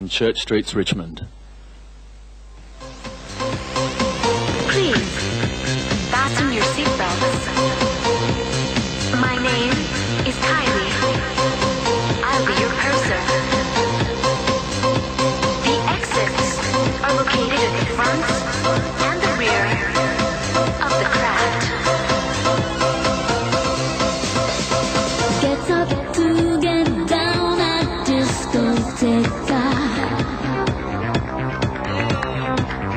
Church Streets, Richmond. Please, fasten your seatbelts. My name is Kylie. I'll be your purser. The exits are located at the front and the rear of the craft. Get up to get down at discotheque.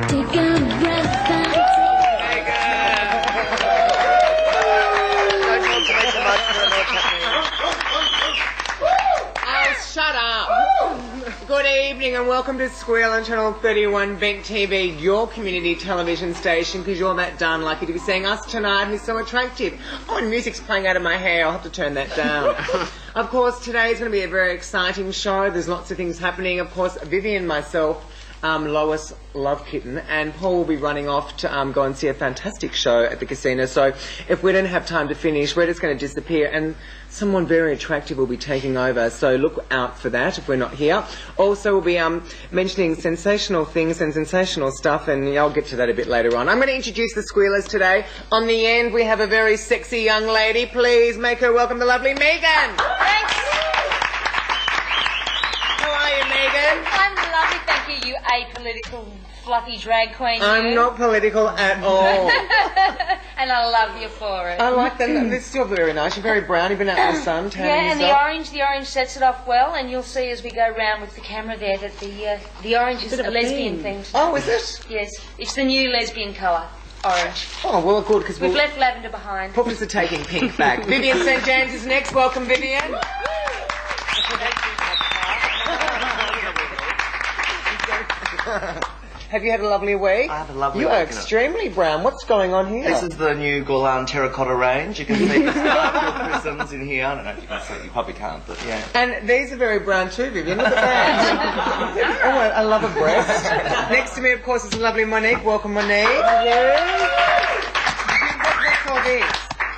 Take a breath and shut up. Good evening and welcome to Squeal on Channel 31 Vic TV, your community television station, because you're that darn lucky to be seeing us tonight, who's so attractive. Oh, and music's playing out of my hair. I'll have to turn that down. Of course, today is going to be a very exciting show. There's lots of things happening. Of course, Vivian, myself, Lois Love Kitten, and Paul will be running off to go and see a fantastic show at the casino. So if we don't have time to finish, we're just going to disappear and someone very attractive will be taking over. So look out for that if we're not here. Also, we'll be mentioning sensational things and sensational stuff, and I'll get to that a bit later on. I'm going to introduce the Squealers today. On the end, we have a very sexy young lady. Please make her welcome the lovely Megan. Thanks. How are you, Megan? I'm lovely, thank you, you apolitical, fluffy drag queen. I'm not political at all. And I love you for it. I like that. It's still very nice. You're very brown. You've been out in the sun, tanning Yeah, and yourself. the orange sets it off well, and you'll see as we go round with the camera there that the orange is a lesbian thing. Oh, is it? Yes, it's the new lesbian colour, orange. Oh, well, good, because We've left lavender behind. Puffers are taking pink back. Vivian St James is next. Welcome, Vivian. Have you had a lovely week? I have a lovely You week. are extremely brown. What's going on here? This is the new Gaulan terracotta range. You can see the sparkle prisms in here. I don't know if you can see. You probably can't, but yeah. And these are very brown too, Vivian. Look at that. Oh, I love a breast. Next to me, of course, is the lovely Monique. Welcome, Monique. What's all this?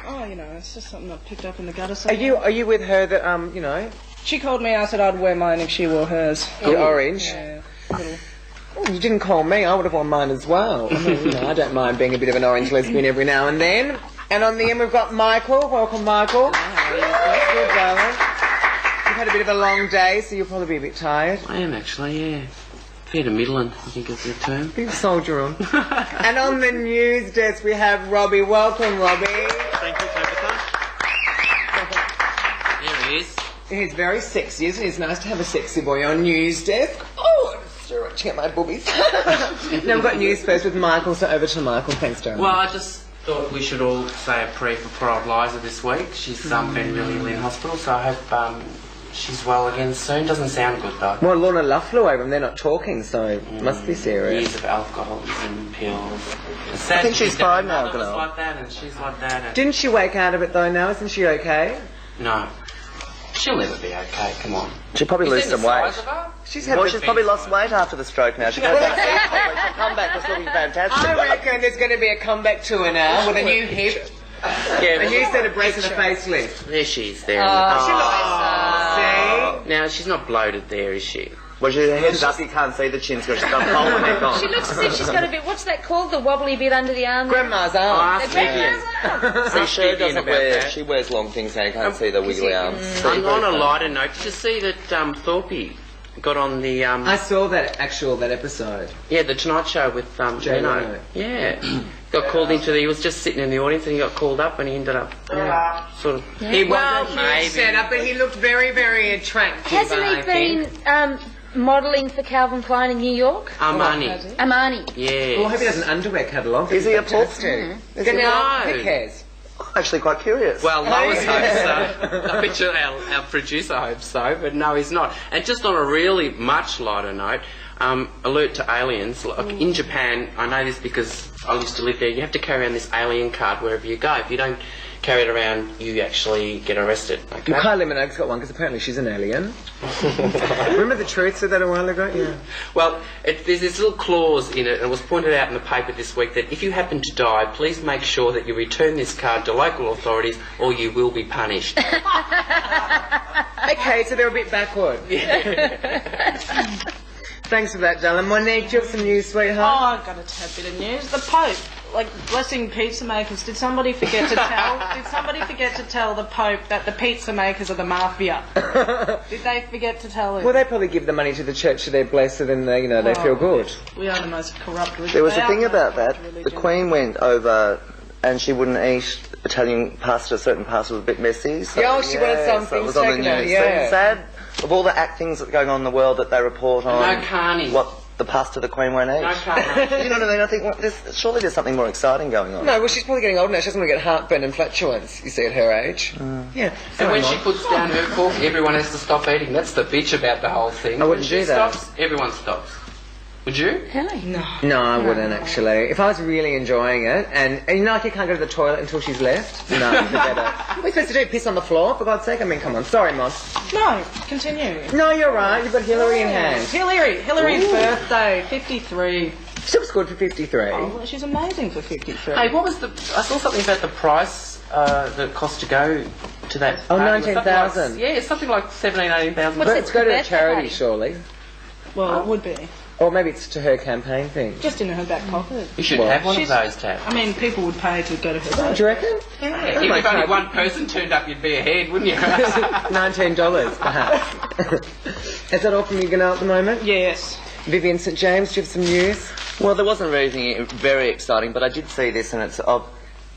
Oh, you know, it's just something I picked up in the gutter. Are you with her that, you know? She called me. I said I'd wear mine if she wore hers. The orange? Yeah, little. Oh, you didn't call me. I would have worn mine as well. I mean, you know, I don't mind being a bit of an orange lesbian every now and then. And on the end, we've got Michael. Welcome, Michael. Good, darling. You've had a bit of a long day, so you'll probably be a bit tired. I am actually, yeah. Fair to middling, I think is the term. Big soldier on. And on the news desk, we have Robbie. Welcome, Robbie. Thank you, Tabatha. There he is. He's very sexy, isn't he? It's nice to have a sexy boy on news desk. Oh, I'm still reaching at my boobies. Now we've got news first with Michael, so over to Michael. Thanks, darling. Well, I just thought we should all say a prayer for poor old Liza this week. She's been really ill in hospital, so I hope she's well again soon. Doesn't sound good, though. Well, Lorna Luff flew over and they're not talking, so it must be serious. Years of alcoholism, pills. I think she's fine now, She's like that, and she's like that. And Didn't she wake out of it, though, now? Isn't she okay? no. She'll never be okay, come on. She'll probably lose some weight. She's She's probably lost weight after the stroke now. She goes back to eat properly. She'll come back just looking fantastic. I reckon there's going to be a comeback tour now with a new hip, Yeah, a new set of breasts and a facelift. there she is there. See? Now, she's not bloated there, is she? Well, her head's up, you can't see the chin because she's got a pole neck on. She looks as if she's got a bit, what's that called? The wobbly bit under the arm? Grandma's arm. Oh, The grandma's arm. See, she doesn't about wear, that. she wears long things so you can't see the wiggly arms. On a lighter note, did you see that Thorpe got on the I saw that episode. the Tonight Show with Jay Leno? Leno. Yeah, got called into he was just sitting in the audience and he got called up and he ended up sort of. He Well, was a huge maybe. setup, but he looked very, very attractive. Hasn't I he think. been modelling for Calvin Klein in New York? Armani. Armani. Yeah. Well, I hope he has an underwear catalogue. Is he a pulp? Fantastic. Is he No. Who cares? I'm actually quite curious. Well, Lois hopes so. I bet you our producer hopes so, but no, he's not. And just on a really much lighter note, alert to aliens. Like in Japan, I know this because I used to live there, you have to carry around this alien card wherever you go. If you don't carry it around, you actually get arrested. Okay? Well, Milly Minogue's got one because apparently she's an alien. Remember the truth said that a while ago? Yeah. Well, there's this little clause in it, and it was pointed out in the paper this week, that if you happen to die, please make sure that you return this card to local authorities or you will be punished. Okay, so they're a bit backward. Thanks for that, darling. Monique, do you have some news, sweetheart? Oh, I've got a tad bit of news. The Pope, like blessing pizza makers. Did somebody forget to tell? Did somebody forget to tell the Pope that the pizza makers are the mafia? Did they forget to tell him? Well, they probably give the money to the church so they're blessed and they, they feel good. We are the most corrupt religion. There was a thing about that. The Queen went over and she wouldn't eat Italian pasta. Certain pasta was a bit messy. So, Yeah, she wanted some so it things was on the taken out, news. yeah. So sad. Of all the things that are going on in the world that they report on, No carny. what the pasta the Queen won't eat. No carny. You know what I mean? I think surely there's something more exciting going on. No, well, she's probably getting older now. She doesn't want to get heartburn and flatulence, you see, at her age. Yeah. And when she puts down her fork, everyone has to stop eating. That's the bitch about the whole thing. I wouldn't when she do that. stops, everyone stops. Would you? Really? No, I wouldn't actually. If I was really enjoying it, and you know, like you can't go to the toilet until she's left. No, forget it. What are we supposed to do? Piss on the floor? For God's sake! I mean, come on. Sorry, Moss. No, continue. No, you're right. You've got Hillary in hand. Hillary's birthday, 53. She looks good for 53. Oh, well, she's amazing for 53. Hey, what was the... I saw something about the price that it cost to go to that Oh, party. It was something 19,000. Like, yeah, something like 17,000, 18,000. What's Let's it go to a birthday charity, party? surely. Well, it would be. Or maybe it's to her campaign thing. Just in her back pocket. You should Well, have one of she's- those, Tab. I mean, people would pay to go to her Do birthday. you reckon? Yeah, if only one person turned up, you'd be ahead, wouldn't you? $19, perhaps. Is that all from you, Ganelle, at the moment? Yes. Vivian St James, do you have some news? Well, there wasn't really anything very exciting, but I did see this, and it's of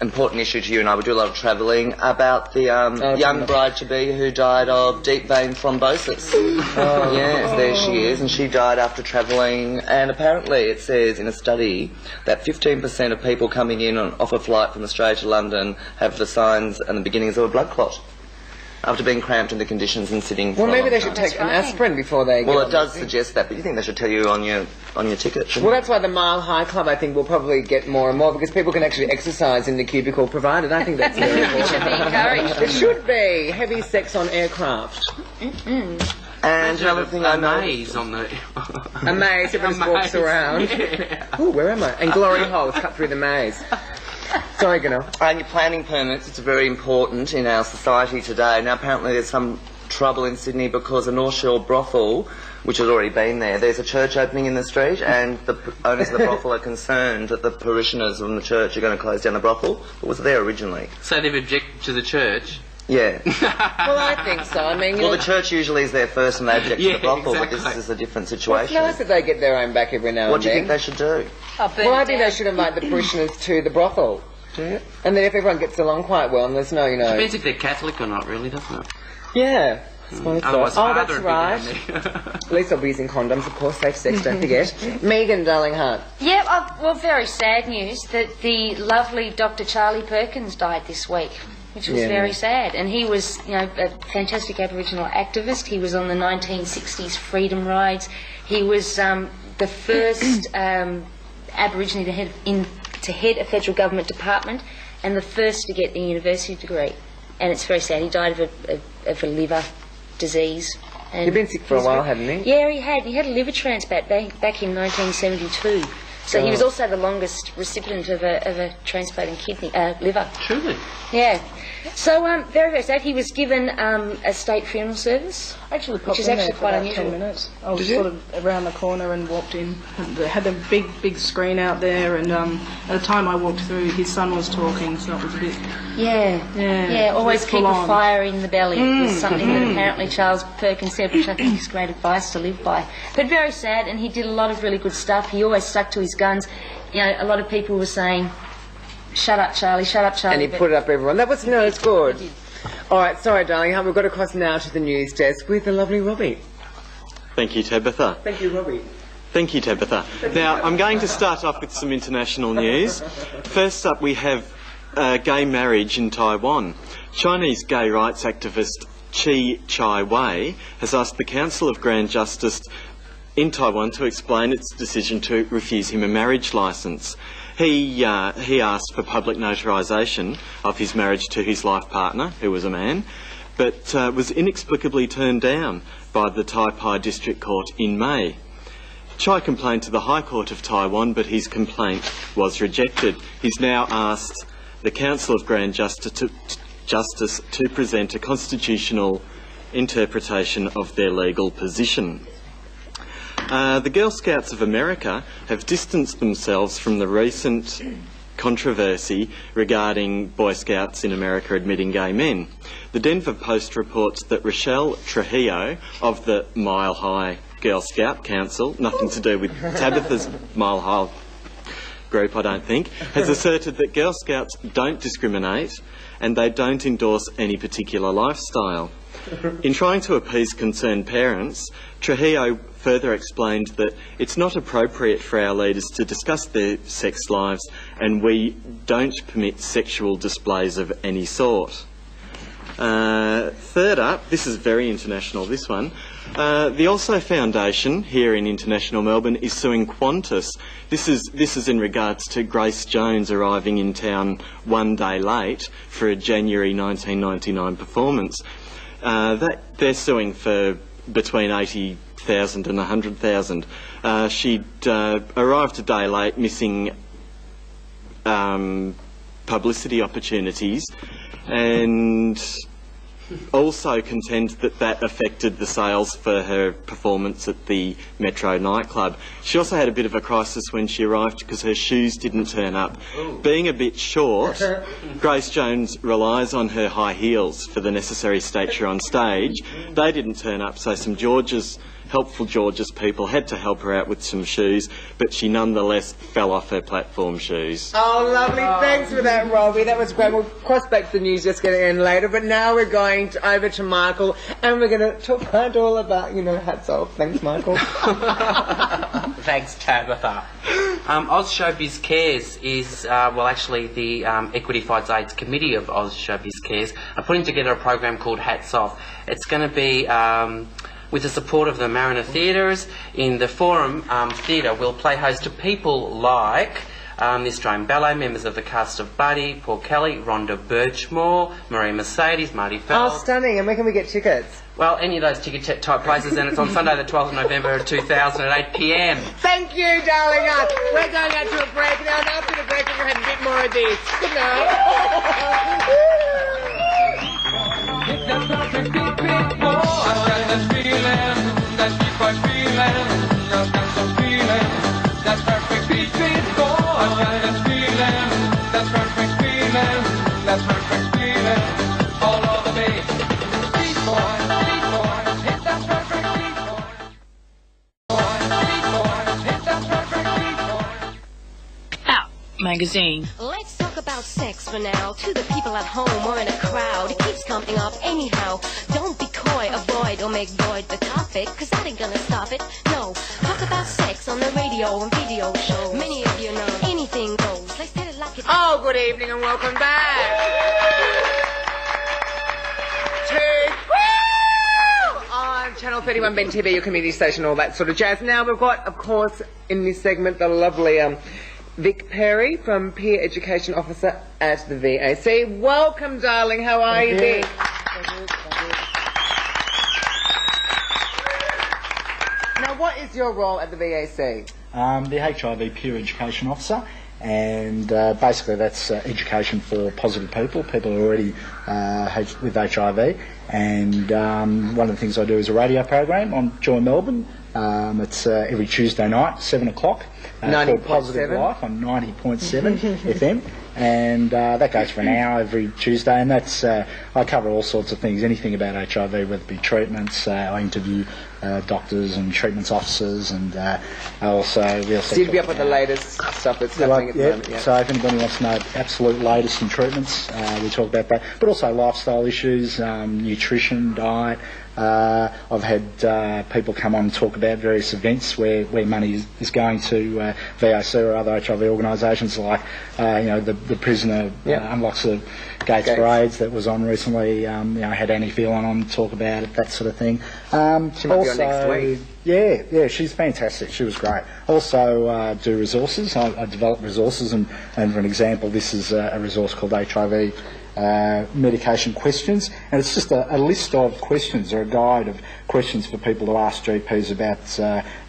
important issue to you and I. We do a lot of travelling about the young bride-to-be who died of deep vein thrombosis. Yes, there she is, and she died after travelling, and apparently it says in a study that 15% of people coming in off a flight from Australia to London have the signs and the beginnings of a blood clot after being cramped in the conditions and sitting for Well, a maybe long they time. should take an right. aspirin before they Well, get it does on the suggest that, but you think they should tell you on your ticket, shouldn't Well, it? that's why the Myall High Club, I think, will probably get more and more because people can actually exercise in the cubicle provided. I think that's very It should be important. encouraged. It should be. Heavy sex on aircraft. And another thing I know... maze on the... A maze, everyone just walks maze, around. yeah. Ooh, where am I? And glory holes cut through the maze. Sorry, Ganelle. And your planning permits, it's very important in our society today. Now, apparently there's some trouble in Sydney because a North Shore brothel, which has already been there's a church opening in the street, and the owners of the brothel are concerned that the parishioners from the church are going to close down the brothel. It was there originally. So they've objected to the church? Yeah. Well, I think so. I mean, Well, the church usually is there first and they object to Yeah, the brothel, exactly. but this is a different it's situation. nice that they get their own back every now What and do you then. think they should do? Well, I think they should invite the parishioners to the brothel. Do you? And then if everyone gets along quite well and there's no, Depends if they're Catholic or not, really, doesn't it? Yeah. I suppose so. Otherwise, Oh, father that's would be right. down there. At least I'll be using condoms, of course. Safe sex, don't forget. Megan, darling heart. Yeah, well, very sad news that the lovely Dr. Charlie Perkins died this week, which was Yeah. very sad. And he was, a fantastic Aboriginal activist. He was on the 1960s freedom rides. He was the first Aborigine to head a federal government department and the first to get a university degree. And it's very sad. He died of a liver disease. And He'd been sick for a while, hadn't he? Yeah, he had. He had a liver transplant back in 1972. So he was also the longest recipient of a transplanted kidney, liver. Truly. Yeah. So very, very sad. He was given a state funeral service. Actually, Which is actually quite about unusual. 10 minutes. I was sort of around the corner and walked in. And they had a big screen out there, and at the time I walked through, his son was talking, so it was a bit. Yeah. Yeah, Always it's keep full a on. fire in the belly was something that apparently Charles Perkins said, which I think is great advice to live by. But very sad, and he did a lot of really good stuff. He always stuck to his guns. A lot of people were saying, "Shut up, Charlie, shut up, Charlie." And he but- put it up everyone. That's good. All right, sorry, darling. We've got to cross now to the news desk with the lovely Robbie. Thank you, Tabatha. Thank you, Robbie. Thank you, Tabatha. Now, I'm going to start off with some international news. First up, we have gay marriage in Taiwan. Chinese gay rights activist Chi Chai-wei has asked the Council of Grand Justice in Taiwan to explain its decision to refuse him a marriage licence. He asked for public notarisation of his marriage to his life partner, who was a man, but was inexplicably turned down by the Taipei District Court in May. Chai complained to the High Court of Taiwan, but his complaint was rejected. He's now asked the Council of Grand Justice to present a constitutional interpretation of their legal position. The Girl Scouts of America have distanced themselves from the recent controversy regarding Boy Scouts in America admitting gay men. The Denver Post reports that Rochelle Trujillo of the Myall High Girl Scout Council, nothing to do with Tabatha's Myall High group, I don't think, has asserted that Girl Scouts don't discriminate and they don't endorse any particular lifestyle. In trying to appease concerned parents, Trujillo further explained that it's not appropriate for our leaders to discuss their sex lives and we don't permit sexual displays of any sort. Third up, this is very international, this one. The Also Foundation here in international Melbourne is suing Qantas. This is in regards to Grace Jones arriving in town one day late for a January 1999 performance. They're suing for between 80,000 and 100,000. She'd arrived a day late, missing publicity opportunities, and also contend that affected the sales for her performance at the Metro nightclub. She also had a bit of a crisis when she arrived because her shoes didn't turn up. Being a bit short, Grace Jones relies on her high heels for the necessary stature on stage. They didn't turn up, so some helpful George's people had to help her out with some shoes, but she nonetheless fell off her platform shoes. Oh, lovely. Thanks for that, Robbie. That was great. We'll cross back to the news just getting in later, but now we're going over to Michael and we're going to find all about, hats off. Thanks, Michael. Thanks, Tabatha. Oz Showbiz Cares is, actually the Equity Fights AIDS Committee of Oz Showbiz Cares are putting together a program called Hats Off. It's going to be with the support of the Mariner Theatres. In the Forum Theatre, we'll play host to people like the Australian Ballet, members of the cast of Buddy, Paul Kelly, Rhonda Birchmore, Marie Mercedes, Marty Feld. Oh, stunning. And where can we get tickets? Well, any of those ticket type places, and it's on Sunday the 12th of November 2000 at 8 p.m. Thank you, darling. We're going out to a break now, and after the break we're going to have a bit more of this. Good night. Magazine. Let's talk about sex for now. To the people at home or in a crowd, it keeps coming up anyhow. Don't be coy, avoid or make void the topic, cause that ain't gonna stop it. No, talk about sex on the radio and video shows. Many of you know anything goes. Let's hit it like it. Oh, good evening and welcome back to Squeal on Channel 31 Ben TV, your community station, all that sort of jazz. Now we've got, of course, in this segment the lovely Vic Perry from Peer Education Officer at the VAC. Welcome, darling. How are you, Vic? Now, what is your role at the VAC? The HIV Peer Education Officer, and basically that's education for positive people who are already with HIV. And one of the things I do is a radio program on Joy Melbourne. It's every Tuesday night, 7 o'clock. Called Positive Life on 90.7 FM, and that goes for an hour every Tuesday, and that's I cover all sorts of things, anything about HIV, whether it be treatments. I interview doctors and treatments officers, and we also you'd be up with the latest stuff that's happening at the moment. Yeah. So if anybody wants to know the absolute latest in treatments, we talk about that, but also lifestyle issues, nutrition, diet. I've had people come on and talk about various events where money is going to VAC or other HIV organisations, like the prisoner unlocks the gates for AIDS that was on recently. I had Annie Phelan on to talk about it, that sort of thing. Also on next week. Yeah, she's fantastic. She was great. Also do resources. I develop resources, and for an example, this is a resource called HIV medication questions, and it's just a list of questions or a guide of questions for people to ask GPs about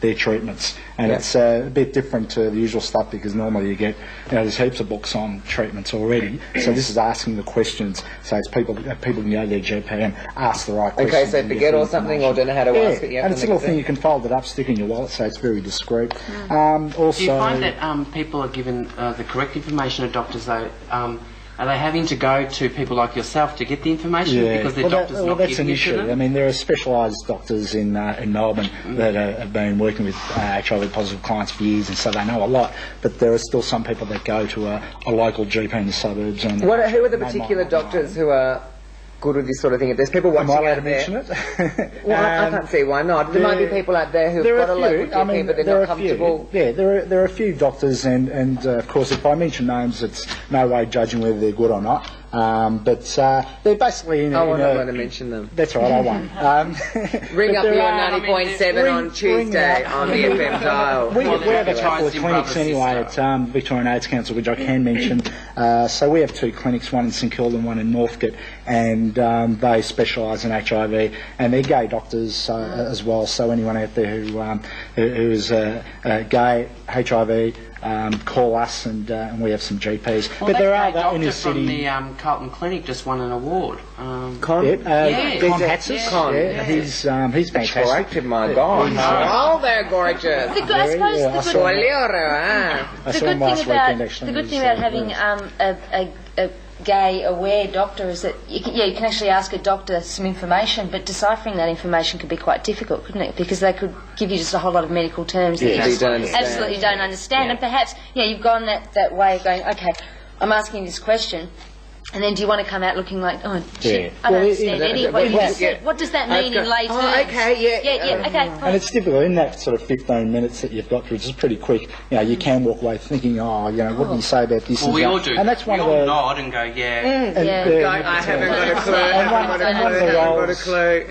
their treatments. And it's a bit different to the usual stuff, because normally you get, there's heaps of books on treatments already. So this is asking the questions, so it's people can go to their GP and ask the right questions. Okay, so forget or something, or don't know how to ask it. And it's a little thing you can fold it up, stick in your wallet, so it's very discreet. Also, do you find that people are given the correct information to doctors, though? Are they having to go to people like yourself to get the information because their doctor's not that's an giving it to issue. them? I mean, there are specialised doctors in Melbourne that have been working with HIV-positive clients for years, and so they know a lot. But there are still some people that go to a local GP in the suburbs. And who are the particular doctors who are good with this sort of thing? If there's people watching Am I allowed out to there, mention it? well, I can't see why not. There might be people out there who've got a local GP, but they're not comfortable. There are a few doctors, and of course, if I mention names, it's no way judging whether they're good or not. But they're basically in. I'm not going to mention them. That's all right, I won't. Ring up you on 90.7 on Tuesday on the FM dial. We have a couple of clinics anyway at Victorian Aids Council, which I can mention. So we have 2 clinics, one in St Kilda and one in Northcote, and they specialise in HIV, and they're gay doctors as well. So anyone out there who is gay, HIV, call us, and we have some GPs. Well, but there are that in the doctor city. From the Carlton Clinic just won an award. Con Hatzis. He's fantastic. Attractive, my God. Oh, they're gorgeous. I suppose the good thing about having a gay aware doctor is that you can actually ask a doctor some information, but deciphering that information could be quite difficult, couldn't it? Because they could give you just a whole lot of medical terms that you just absolutely don't understand. And perhaps you've gone that way of going, okay, I'm asking this question, and then do you want to come out looking like, oh, shit, I don't understand any of what you just said. What does that mean in lay terms? Oh, okay, okay. And it's difficult in that sort of 15 minutes that you've got, which is pretty quick. You can walk away thinking, what do you say about this? Well, we all do. And that's one of the nod and go, I haven't got a clue.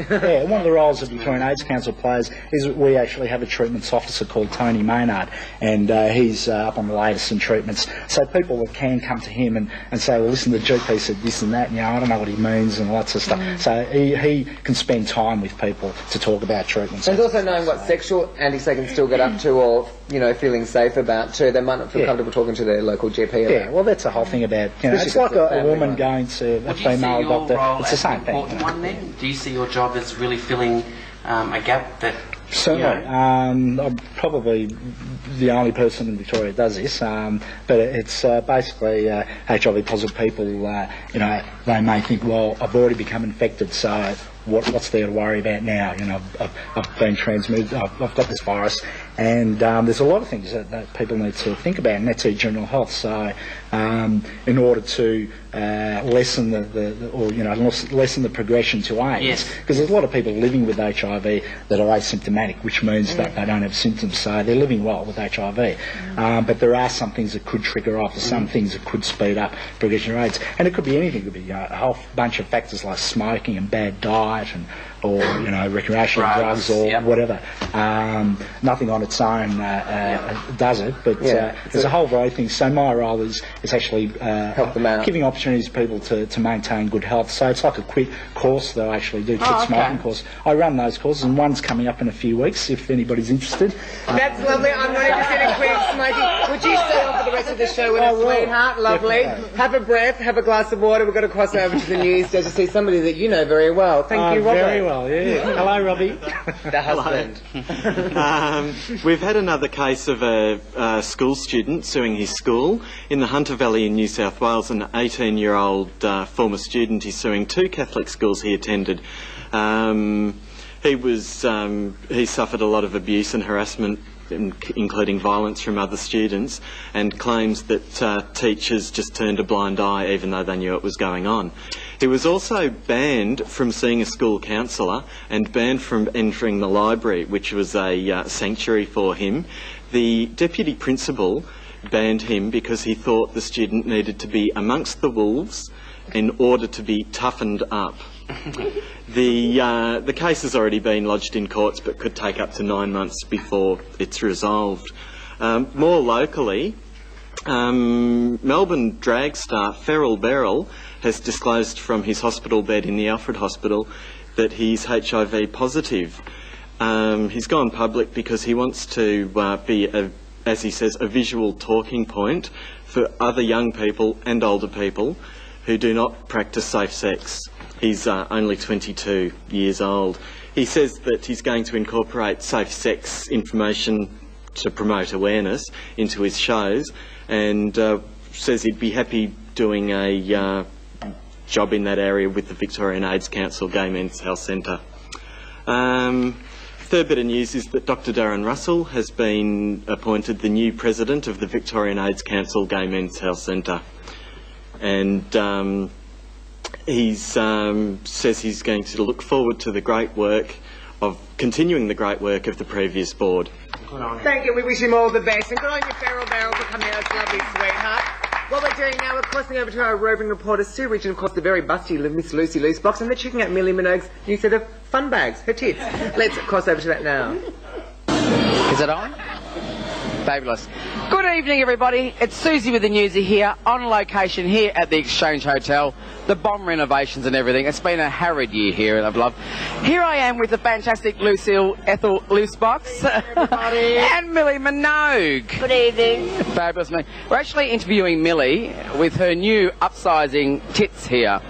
One of the roles that Victorian Aids Council plays is we actually have a treatments officer called Tony Maynard, and he's up on the latest in treatments. So people can come to him and say, well, listen, the GP said this and that, I don't know what he means and lots of stuff. So he can spend time with people to talk about treatments. And also knowing what sexual antics they can still get up to, or feeling safe about too. They might not feel comfortable talking to their local GP. Yeah, well, that's the whole thing about it's like a woman going to a female doctor. It's the same thing. One then? Do you see your job as really filling a gap that? Certainly. I'm probably the only person in Victoria that does this, but it's basically HIV positive people, they may think, well, I've already become infected, so what's there to worry about now? I've been transmitted, I've got this virus, and there's a lot of things that people need to think about, and that's their general health. So in order to lessen lessen the progression to AIDS, because there's a lot of people living with HIV that are asymptomatic, which means that they don't have symptoms, so they're living well with HIV. But there are some things that could trigger off, some things that could speed up progression of AIDS, and it could be anything. It could be a whole bunch of factors like smoking and bad diet or recreational drugs or whatever. Nothing on its own does it, but there's a whole variety of things. So my role is actually help them out, giving opportunities for people to maintain good health. So it's like a quick course that I actually do, quit smoking course. I run those courses, and one's coming up in a few weeks if anybody's interested. That's lovely. I'm not interested in quit smoking. Would you stay on for the rest of the show with us, sweetheart? Lovely. Definitely. Have a breath, have a glass of water. We've got to cross over to the news to see somebody that you know very well. Thank you, Robert. Very well, yeah. Hello, Robbie. The husband. We've had another case of a school student suing his school in the Hunter Valley in New South Wales. An 18-year-old former student is suing 2 Catholic schools he attended. He suffered a lot of abuse and harassment, including violence from other students, and claims that teachers just turned a blind eye even though they knew it was going on. He was also banned from seeing a school counsellor and banned from entering the library, which was a sanctuary for him. The deputy principal banned him because he thought the student needed to be amongst the wolves in order to be toughened up. The case has already been lodged in courts but could take up to 9 months before it's resolved. More locally, Melbourne drag star Ferrell Beryl has disclosed from his hospital bed in the Alfred Hospital that he's HIV positive. He's gone public because he wants to be, as he says, a visual talking point for other young people and older people who do not practice safe sex. He's only 22 years old. He says that he's going to incorporate safe sex information to promote awareness into his shows, and says he'd be happy doing a job in that area with the Victorian AIDS Council Gay Men's Health Centre. Third bit of news is that Dr Darren Russell has been appointed the new president of the Victorian AIDS Council Gay Men's Health Centre, and he says he's going to look forward to the great work of continuing the great work of the previous board. Thank you. We wish him all the best. And good on you, Ferrell Beryl, for coming out. It's lovely, sweetheart. What we're doing now, we're crossing over to our roving reporter, Suzy, and of course the very busty Miss Lucy Loosebox, and they're checking out Milly Minogue's new set of fun bags, her tits. Let's cross over to that now. Is it on? Fabulous. Good evening, everybody. It's Suzy with the Newzy here, on location here at the Exchange Hotel. The bomb renovations and everything. It's been a harried year here, and I've loved. Here I am with the fantastic Lucille Ethel Loosebox and Milly Minogue. Good evening. Fabulous. We're actually interviewing Milly with her new upsizing tits here.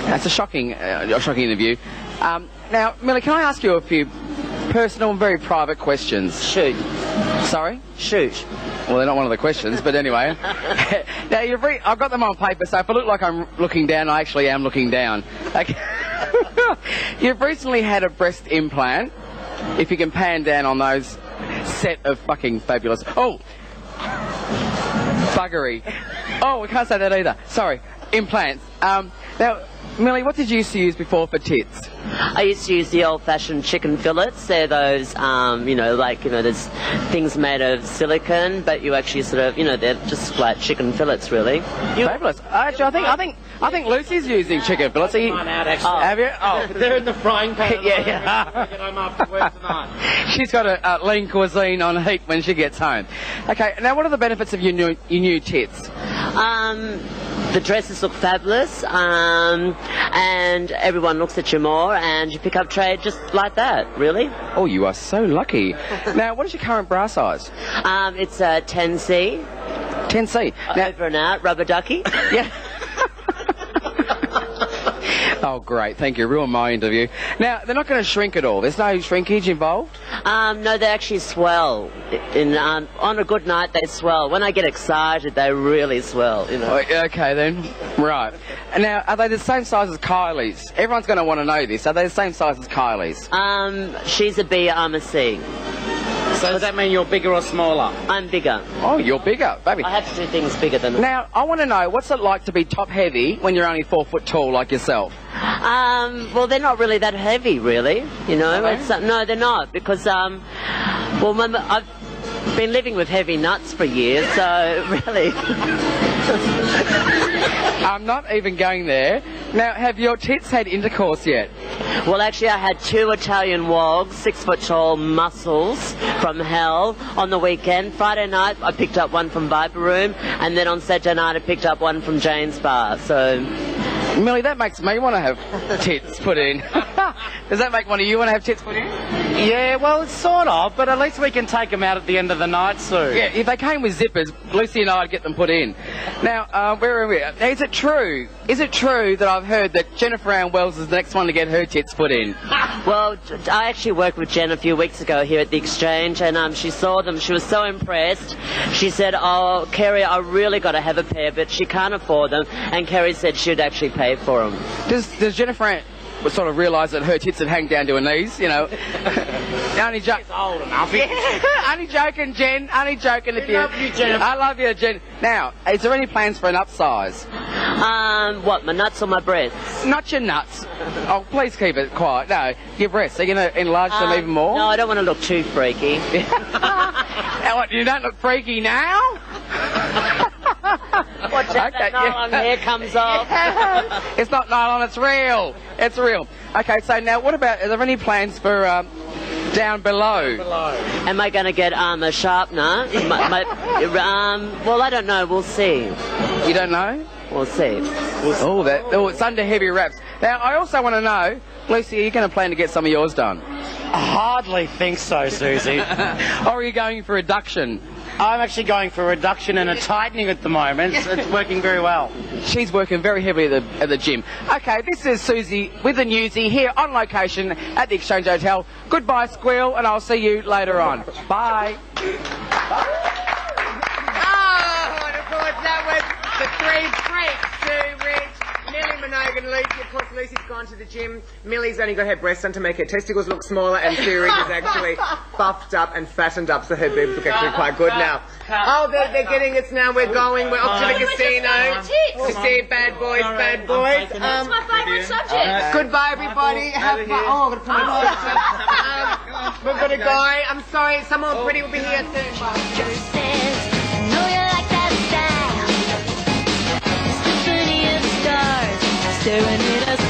That's a shocking interview. Now, Milly, can I ask you a few personal and very private questions? Shoot. Sorry? Shoot. Well, they're not one of the questions, but anyway. Now, I've got them on paper, so if I look like I'm looking down, I actually am looking down. Okay. You've recently had a breast implant. If you can pan down on those set of fucking fabulous... Oh! Buggery. Oh, we can't say that either. Sorry. Implants. Now, Milly, what did you used to use before for tits? I used to use the old-fashioned chicken fillets. They're those, there's things made of silicone, but you actually sort of, they're just like chicken fillets, really. Fabulous. Actually, I think Lucy's using chicken fillets. Have you? Oh, They're in the frying pan. Yeah. Get home after work tonight. She's got a lean cuisine on heat when she gets home. Okay, now what are the benefits of your new tits? The dresses look fabulous, and everyone looks at you more, and you pick up trade just like that, really. Oh, you are so lucky. Now, what is your current bra size? It's a 10C. 10C. Now, over and out, rubber ducky. Yeah. Oh, great. Thank you. Ruined my interview. Now, they're not going to shrink at all. There's no shrinkage involved? No, they actually swell. On a good night, they swell. When I get excited, they really swell, Okay, then. Right. Now, are they the same size as Kylie's? Everyone's going to want to know this. Are they the same size as Kylie's? She's a B, I'm a C. So does that mean you're bigger or smaller? I'm bigger. Oh, you're bigger, baby. I have to do things bigger than... Now, I want to know, what's it like to be top heavy when you're only 4 foot tall like yourself? Well, they're not really that heavy, really. No, they're not, because, I've been living with heavy nuts for years, so really... I'm not even going there. Now, have your tits had intercourse yet? Well, actually, I had 2 Italian wogs, 6 foot tall muscles from hell on the weekend. Friday night, I picked up one from Viper Room, and then on Saturday night, I picked up one from Jane's Bar, so... Milly, that makes me want to have tits put in. Does that make one of you want to have tits put in? Yeah, well, sort of, but at least we can take them out at the end of the night, Sue. Yeah, if they came with zippers, Lucy and I would get them put in. Now, where are we? Now, is it true that I've heard that Jennifer Ann Wells is the next one to get her tits put in? Well, I actually worked with Jen a few weeks ago here at the Exchange, and she saw them. She was so impressed. She said, "Oh, Kerry, I really got to have a pair, but she can't afford them." And Kerry said she'd actually pay for them. Does Jennifer Ann sort of realise that her tits would hang down to her knees, Only joking. Old enough. Only joking, Jen. Only joking. I love you, Jennifer. I love you, Jen. Now, is there any plans for an upsize? What, my nuts or my breasts? Not your nuts. Oh, please keep it quiet. No, your breasts. Are you going to enlarge them even more? No, I don't want to look too freaky. Now, what, you don't look freaky now? Watch out, that nylon hair comes off. It's not nylon, it's real. It's real. Okay, so now what about, are there any plans for down below? Am I going to get a sharpener? Well, I don't know. We'll see. You don't know? We'll see. Oh, it's under heavy wraps. Now, I also want to know, Lucy, are you going to plan to get some of yours done? I hardly think so, Suzy. Or are you going for reduction? I'm actually going for a reduction and a tightening at the moment. It's working very well. She's working very heavily at the gym. Okay, this is Suzy with the Newzy here on location at the Exchange Hotel. Goodbye, Squeal, and I'll see you later on. Bye. Oh, and of course that was the three freaks, Sue, Rich, Milly Minogue and Lucy. Of course, Lucy's gone to the gym. Milly's only got her breasts done to make her testicles look smaller, and Sue Rich is actually buffed up and fattened up, so her boobs look actually quite good now. Oh, they're getting us now. We're off to the casino to see Bad Boys, Bad Boys. It's my favourite subject. Goodbye, everybody. Have fun. Oh, I've got to put my we've got to go. I'm sorry. Someone pretty will be here soon. Staring at us